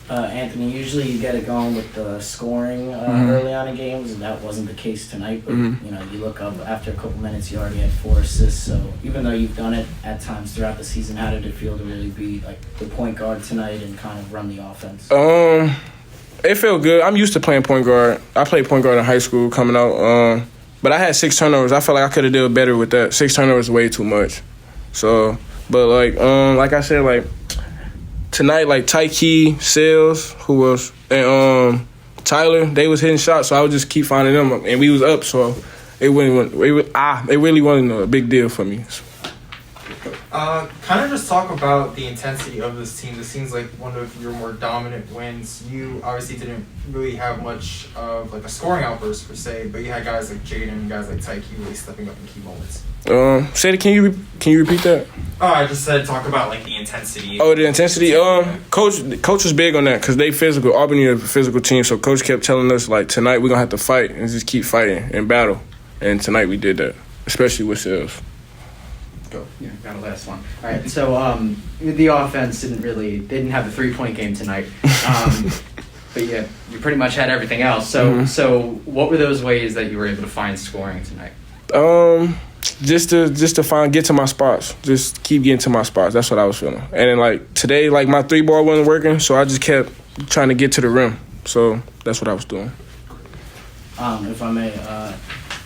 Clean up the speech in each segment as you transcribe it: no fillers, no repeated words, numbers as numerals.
Anthony, usually you get it going with the scoring early on in games, and that wasn't the case tonight. But you look up after a couple minutes, you already had 4 assists. So even though you've done it at times throughout the season, how did it feel to really be like the point guard tonight and kind of run the offense? It felt good. I'm used to playing point guard. I played point guard in high school coming out, but I had 6 turnovers. I felt like I could have did better with that. 6 turnovers is way too much. So, but like I said, like. Tonight, like Tyke, Sayles, who else, and Tyler, they was hitting shots, so I would just keep finding them, and we was up, so it really wasn't a big deal for me. Kind of just talk about the intensity of this team. This seems like one of your more dominant wins. You obviously didn't really have much of like a scoring outburst per se, but you had guys like Jaden, guys like Tyke really stepping up in key moments. Say it. Can you repeat that? I just said talk about like the intensity. Oh, the intensity. Coach was big on that because they physical. Albany is a physical team, so coach kept telling us like tonight we're gonna have to fight and just keep fighting and battle. And tonight we did that, especially with Sayles. Go. Yeah, got a last one. All right, so the offense didn't have the 3-point game tonight, but yeah, you pretty much had everything else. So what were those ways that you were able to find scoring tonight? Just to get to my spots. Just keep getting to my spots. That's what I was feeling. And then like today, like my 3-ball wasn't working, so I just kept trying to get to the rim. So that's what I was doing. If I may,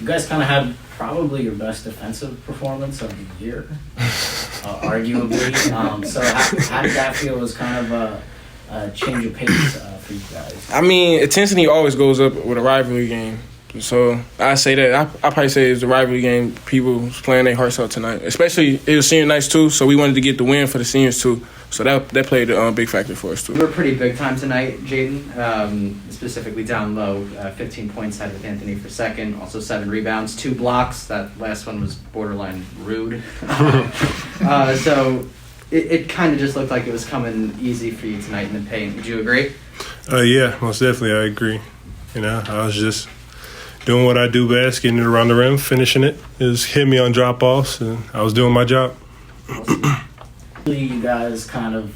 you guys kind of had probably your best defensive performance of the year, arguably. So how did that feel? Was kind of a change of pace for you guys? I mean, intensity always goes up with a rivalry game. So I say that. I probably say it's a rivalry game. People was playing their hearts out tonight. Especially, it was senior nights too, so we wanted to get the win for the seniors too. So that played a big factor for us too. You were pretty big time tonight, Jaden, specifically down low. 15 points had with Anthony for second. Also 7 rebounds, 2 blocks. That last one was borderline rude. So it kind of just looked like it was coming easy for you tonight in the paint. Would you agree? Yeah, most definitely I agree. I was just doing what I do best, getting it around the rim, finishing it. It was hit me on drop-offs, and I was doing my job. You guys kind of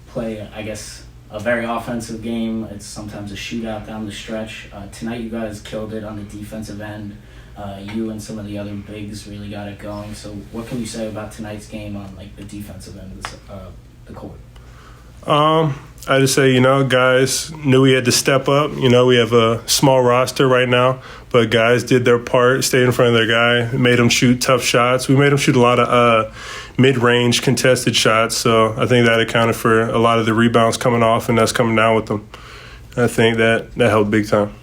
play, I guess, a very offensive game. It's sometimes a shootout down the stretch. Tonight you guys killed it on the defensive end. You and some of the other bigs really got it going. So what can you say about tonight's game on like the defensive end of the court? I just say, guys knew we had to step up. We have a small roster right now, but guys did their part, stayed in front of their guy, made them shoot tough shots. We made them shoot a lot of mid-range contested shots, so I think that accounted for a lot of the rebounds coming off and us coming down with them. I think that helped big time.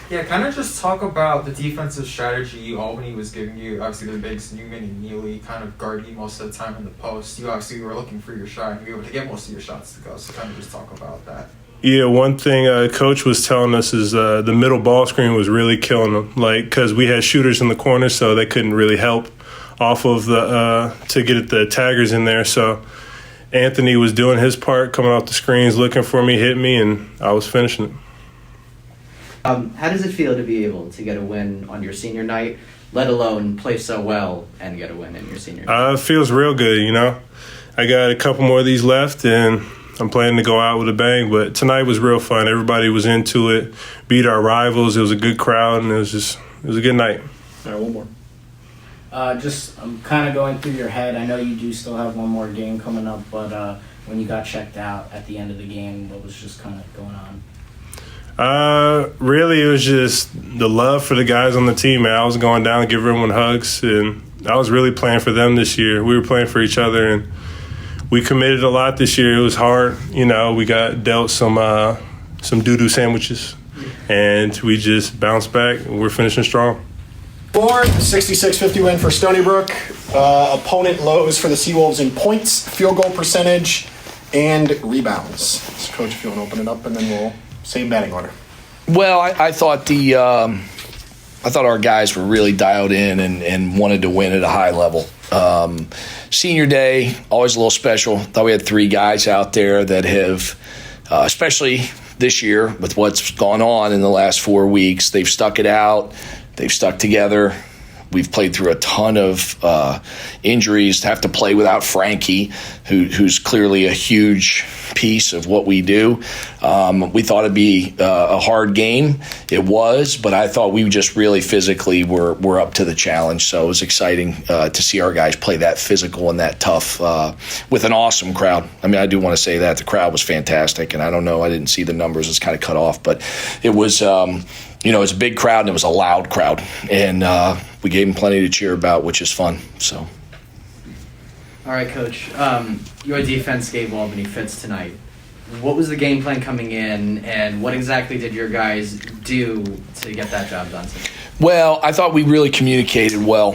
Yeah, kind of just talk about the defensive strategy UAlbany was giving you. Obviously, their bigs, Newman and Neely, kind of guard you most of the time in the post. You obviously were looking for your shot, and you were able to get most of your shots to go. So kind of just talk about that. Yeah, one thing Coach was telling us is the middle ball screen was really killing them, because we had shooters in the corner, so they couldn't really help off of to get the taggers in there. So Anthony was doing his part, coming off the screens, looking for me, hit me, and I was finishing it. How does it feel to be able to get a win on your senior night, let alone play so well and get a win in your senior night? It feels real good, I got a couple more of these left, and I'm planning to go out with a bang. But tonight was real fun. Everybody was into it, beat our rivals. It was a good crowd, and it was a good night. All right, one more. I'm kind of going through your head. I know you do still have one more game coming up, but when you got checked out at the end of the game, what was just kind of going on? Really, it was just the love for the guys on the team, man. I was going down and giving everyone hugs, and I was really playing for them this year. We were playing for each other, and we committed a lot this year. It was hard. We got dealt some doo-doo sandwiches, and we just bounced back, and we're finishing strong. Ford, 66-50 win for Stony Brook. Opponent lows for the Seawolves in points, field goal percentage, and rebounds. So, Coach, if you want to open it up, and then we'll same batting order. Well, I thought our guys were really dialed in and wanted to win at a high level. Senior day, always a little special. Thought we had 3 guys out there that have, especially this year with what's gone on in the last 4 weeks, they've stuck it out. They've stuck together. We've played through a ton of injuries. To have to play without Frankie, who's clearly a huge piece of what we do. We thought it'd be a hard game. It was, but I thought we just really physically were up to the challenge. So it was exciting to see our guys play that physical and that tough with an awesome crowd. I mean, I do want to say that the crowd was fantastic, and I don't know, I didn't see the numbers. It's kind of cut off, but it was, it was a big crowd and it was a loud crowd, and we gave them plenty to cheer about, which is fun. So. All right, Coach. Your defense gave Albany fits tonight. What was the game plan coming in, and what exactly did your guys do to get that job done tonight? Well, I thought we really communicated well.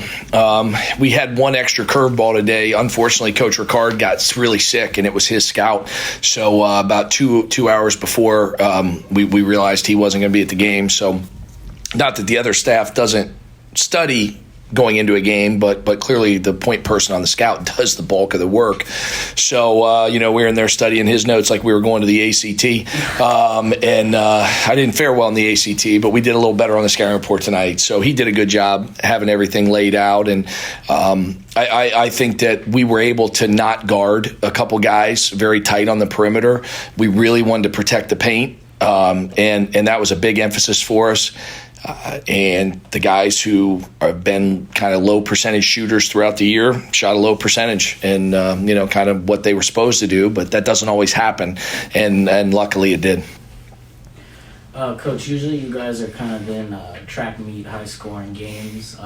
We had one extra curveball today. Unfortunately, Coach Ricard got really sick, and it was his scout. So about two hours before, we realized he wasn't going to be at the game. So not that the other staff doesn't study going into a game, but clearly the point person on the scout does the bulk of the work. So, we were in there studying his notes like we were going to the ACT. And I didn't fare well in the ACT, but we did a little better on the scouting report tonight. So he did a good job having everything laid out. And I think that we were able to not guard a couple guys very tight on the perimeter. We really wanted to protect the paint. And that was a big emphasis for us. And the guys who have been kind of low percentage shooters throughout the year shot a low percentage, and kind of what they were supposed to do, but that doesn't always happen, and luckily it did. Coach, usually you guys are kind of in track meet, high scoring games.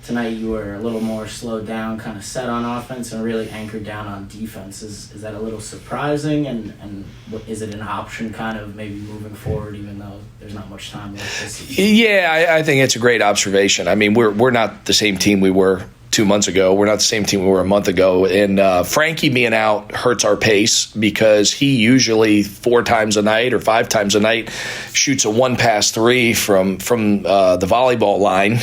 Tonight you were a little more slowed down, kind of set on offense, and really anchored down on defense. Is that a little surprising, and is it an option kind of maybe moving forward, even though there's not much time left this season? Yeah, I think it's a great observation. I mean, we're not the same team we were 2 months ago. We're not the same team we were a month ago. And Frankie being out hurts our pace, because he usually 4 times a night or 5 times a night shoots a 1-pass-3 from the volleyball line,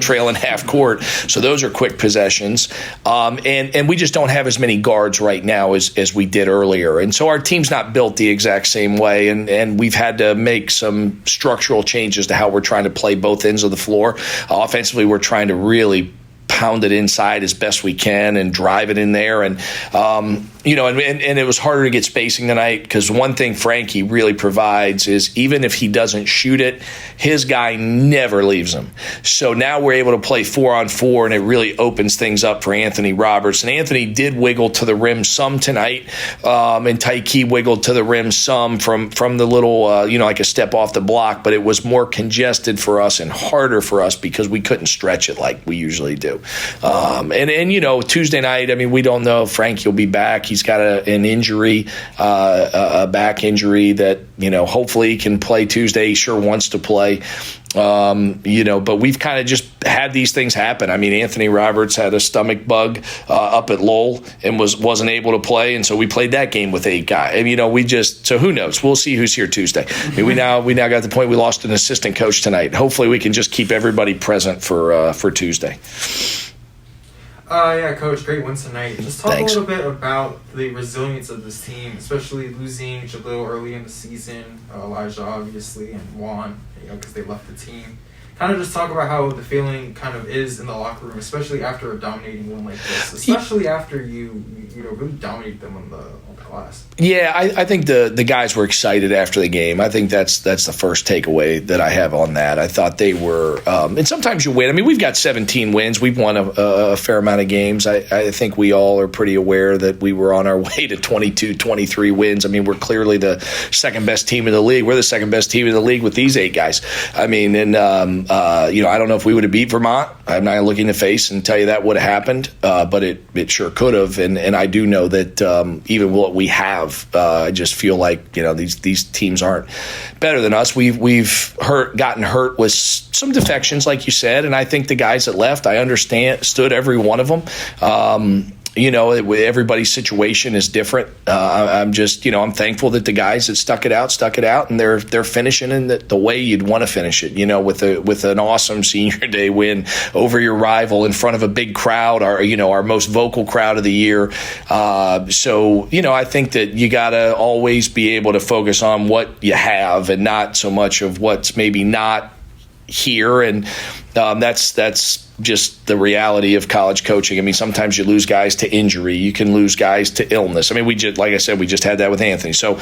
trailing half court. So those are quick possessions. And we just don't have as many guards right now as we did earlier. And so our team's not built the exact same way. And we've had to make some structural changes to how we're trying to play both ends of the floor. Offensively, we're trying to really pound it inside as best we can and drive it in there. And, and it was harder to get spacing tonight, because one thing Frankie really provides is, even if he doesn't shoot it, his guy never leaves him. So now we're able to play 4-on-4, and it really opens things up for Anthony Roberts. And Anthony did wiggle to the rim some tonight, and Tyke wiggled to the rim some from the little, like a step off the block, but it was more congested for us and harder for us because we couldn't stretch it like we usually do. Tuesday night, I mean, we don't know if Frankie will be back. He's got an injury, a back injury that, hopefully he can play Tuesday. He sure wants to play. But we've kind of just had these things happen. I mean, Anthony Roberts had a stomach bug up at Lowell and wasn't able to play, and so we played that game with 8 guys. So who knows? We'll see who's here Tuesday. I mean, we now got to the point we lost an assistant coach tonight. Hopefully, we can just keep everybody present for Tuesday. Yeah, Coach, great win tonight. Just talk Thanks. a little bit about the resilience of this team, especially losing Jalil early in the season, Elijah obviously, and Juan, because they left the team. Kind of just talk about how the feeling kind of is in the locker room, especially after a dominating win like this, especially after you really dominated them on the class. Yeah, I think the guys were excited after the game. I think that's the first takeaway that I have on that. I thought they were, and sometimes you win. I mean, we've got 17 wins. We've won a fair amount of games. I think we all are pretty aware that we were on our way to 22, 23 wins. I mean, we're clearly the second best team in the league. We're the second best team in the league with these 8 guys. I mean, and I don't know if we would have beat Vermont. I'm not looking in the face and tell you that would have happened, but it sure could have. And I do know that even what we have, I just feel like these teams aren't better than us. We've gotten hurt with some defections, like you said, and I think the guys that left, I understood every one of them. Everybody's situation is different. I'm thankful that the guys that stuck it out, and they're finishing in the way you'd want to finish it. With an awesome senior day win over your rival in front of a big crowd, our most vocal crowd of the year. I think that you got to always be able to focus on what you have and not so much of what's maybe not here, and that's just the reality of college coaching. I mean, sometimes you lose guys to injury, you can lose guys to illness. I mean, like I said, we just had that with Anthony. So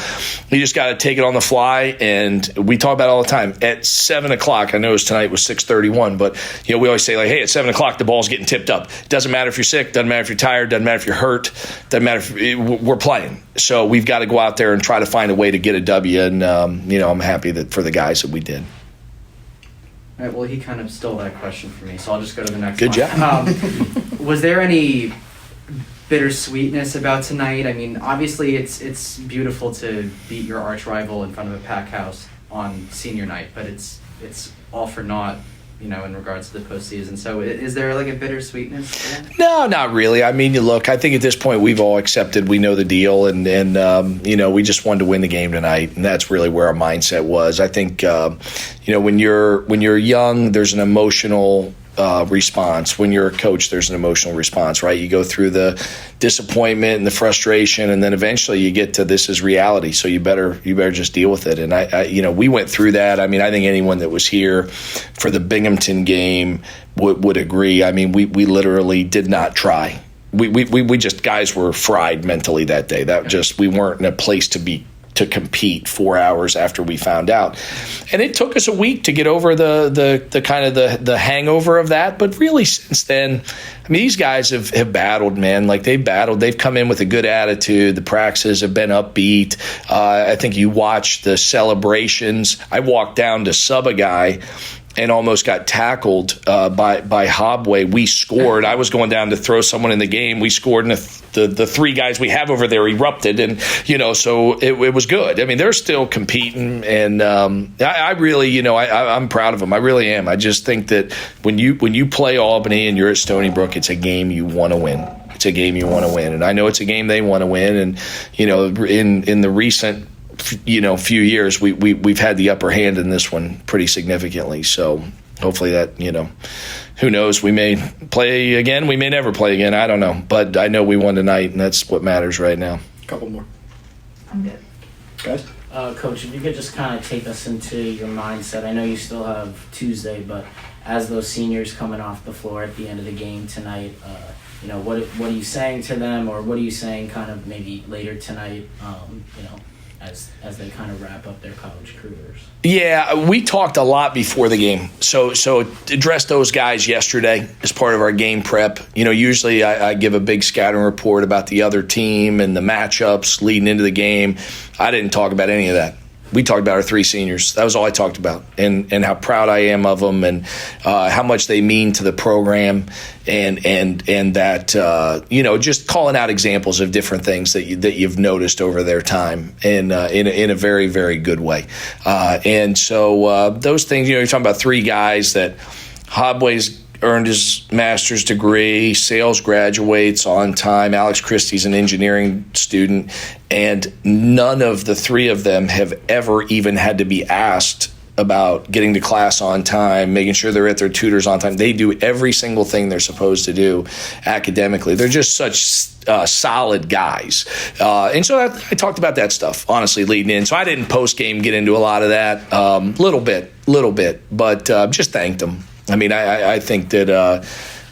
you just got to take it on the fly, and we talk about it all the time. At 7:00, I know tonight was 6:31, but we always say, like, hey, at 7:00 the ball's getting tipped up. It doesn't matter if you're sick, doesn't matter if you're tired, doesn't matter if you're hurt, doesn't matter if we're playing. So we've got to go out there and try to find a way to get a W, and I'm happy that for the guys that we did. All right, well, he kind of stole that question from me, so I'll just go to the next Good one. job. Was there any bittersweetness about tonight? I mean, obviously it's beautiful to beat your arch rival in front of a packed house on senior night, but it's all for naught, in regards to the postseason. So is there like a bittersweetness there? No, not really. I mean, look, I think at this point we've all accepted we know the deal, and we just wanted to win the game tonight, and that's really where our mindset was. I think when you're young, there's an emotional response. When you're a coach, there's an emotional response, right? You go through the disappointment and the frustration, and then eventually you get to this is reality. So you better just deal with it. And I we went through that. I mean, I think anyone that was here for the Binghamton game would agree. I mean, we literally did not try. We just, guys were fried mentally that day. We weren't in a place to compete 4 hours after we found out. And it took us a week to get over the kind of the hangover of that. But really since then, I mean, these guys have battled, man. Like, they've battled. They've come in with a good attitude. The practices have been upbeat. I think you watch the celebrations. I walked down to sub a guy and almost got tackled by Hobway. We scored. I was going down to throw someone in the game. We scored, and the three guys we have over there erupted, and so it was good. I mean, they're still competing, and I really, I'm proud of them. I really am. I just think that when you play Albany and you're at Stony Brook, it's a game you want to win. It's a game you want to win, and I know it's a game they want to win. And in the recent few years, we've had the upper hand in this one pretty significantly. So hopefully that, who knows, we may play again, we may never play again, I don't know. But I know we won tonight, and that's what matters right now. A couple more. I'm good. Guys? Coach, if you could just kind of take us into your mindset. I know you still have Tuesday, but as those seniors coming off the floor at the end of the game tonight, what are you saying to them, or what are you saying kind of maybe later tonight, as they kind of wrap up their college careers? Yeah, we talked a lot before the game. So addressed those guys yesterday as part of our game prep. Usually I give a big scouting report about the other team and the matchups leading into the game. I didn't talk about any of that. We talked about our three seniors. That was all I talked about, and how proud I am of them, and how much they mean to the program, and that just calling out examples of different things that you've noticed over their time, in a very, very good way. And so those things, you're talking about three guys that Hobway's earned his master's degree, Sayles graduates on time, Alex Christie's an engineering student, and none of the three of them have ever even had to be asked about getting to class on time, making sure they're at their tutors on time. They do every single thing they're supposed to do academically. They're just such solid guys. And so I talked about that stuff, honestly, leading in. So I didn't post-game get into a lot of that, little bit, but just thanked them. I mean, I think that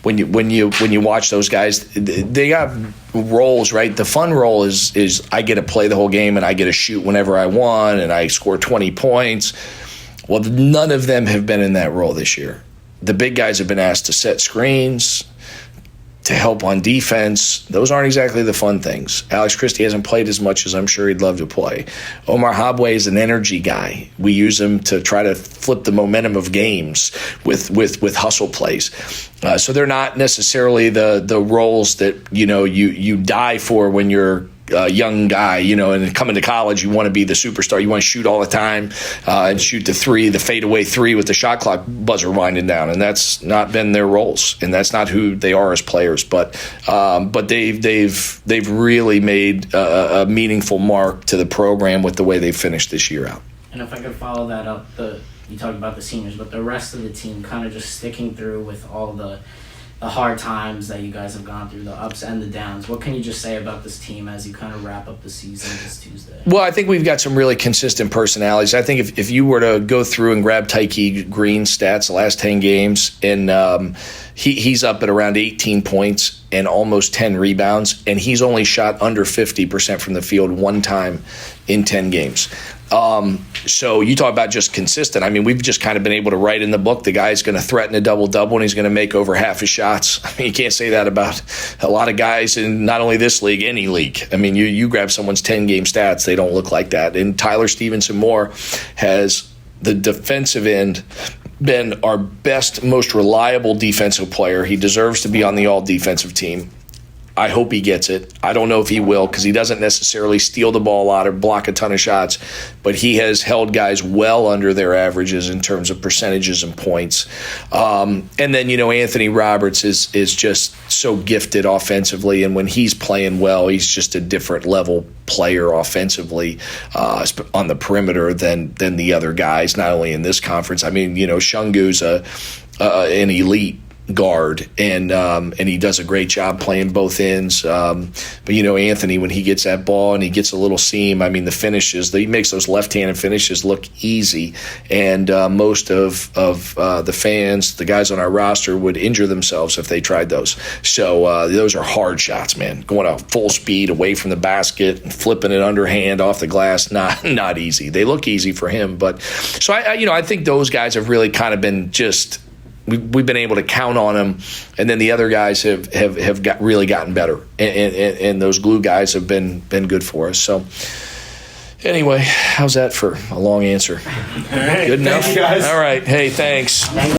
when you watch those guys, they got roles, right? The fun role is I get to play the whole game, and I get to shoot whenever I want, and I score 20 points. Well, none of them have been in that role this year. The big guys have been asked to set screens, to help on defense. Those aren't exactly the fun things. Alex Christie hasn't played as much as I'm sure he'd love to play. Omar Hobway is an energy guy. We use him to try to flip the momentum of games with hustle plays. So they're not necessarily the roles that you die for when you're a young guy, and coming to college, you want to be the superstar. You want to shoot all the time and shoot the three, the fadeaway three with the shot clock buzzer winding down, and that's not been their roles, and that's not who they are as players. But they've really made a meaningful mark to the program with the way they finished this year out. And if I could follow that up, you talked about the seniors, but the rest of the team kind of just sticking through with all the the hard times that you guys have gone through, the ups and the downs. What can you just say about this team as you kind of wrap up the season this Tuesday? Well, I think we've got some really consistent personalities. I think if you were to go through and grab Tyke Green's stats the last 10 games, and he's up at around 18 points and almost 10 rebounds, and he's only shot under 50% from the field one time in 10 games. So you talk about just consistent. I mean, we've just kind of been able to write in the book the guy's going to threaten a double-double and he's going to make over half his shots. I mean, you can't say that about a lot of guys in not only this league, any league. I mean, you grab someone's 10-game stats, they don't look like that. And Tyler Stevenson-Moore has the defensive end been our best, most reliable defensive player. He deserves to be on the all-defensive team. I hope he gets it. I don't know if he will because he doesn't necessarily steal the ball a lot or block a ton of shots, but he has held guys well under their averages in terms of percentages and points. And then, Anthony Roberts is just so gifted offensively, and when he's playing well, he's just a different level player offensively on the perimeter than the other guys, not only in this conference. I mean, Shungu's an elite guard, and he does a great job playing both ends. But Anthony, when he gets that ball and he gets a little seam, I mean, the finishes, he makes those left-handed finishes look easy, and most of the fans, the guys on our roster, would injure themselves if they tried those. So those are hard shots, man. Going at full speed away from the basket and flipping it underhand off the glass, not easy. They look easy for him, but so I think those guys have really kind of been just. We've been able to count on them, and then the other guys have really gotten better, and those glue guys have been good for us. So anyway, how's that for a long answer? Hey, Good enough? thank you guys. All right. Hey, thanks.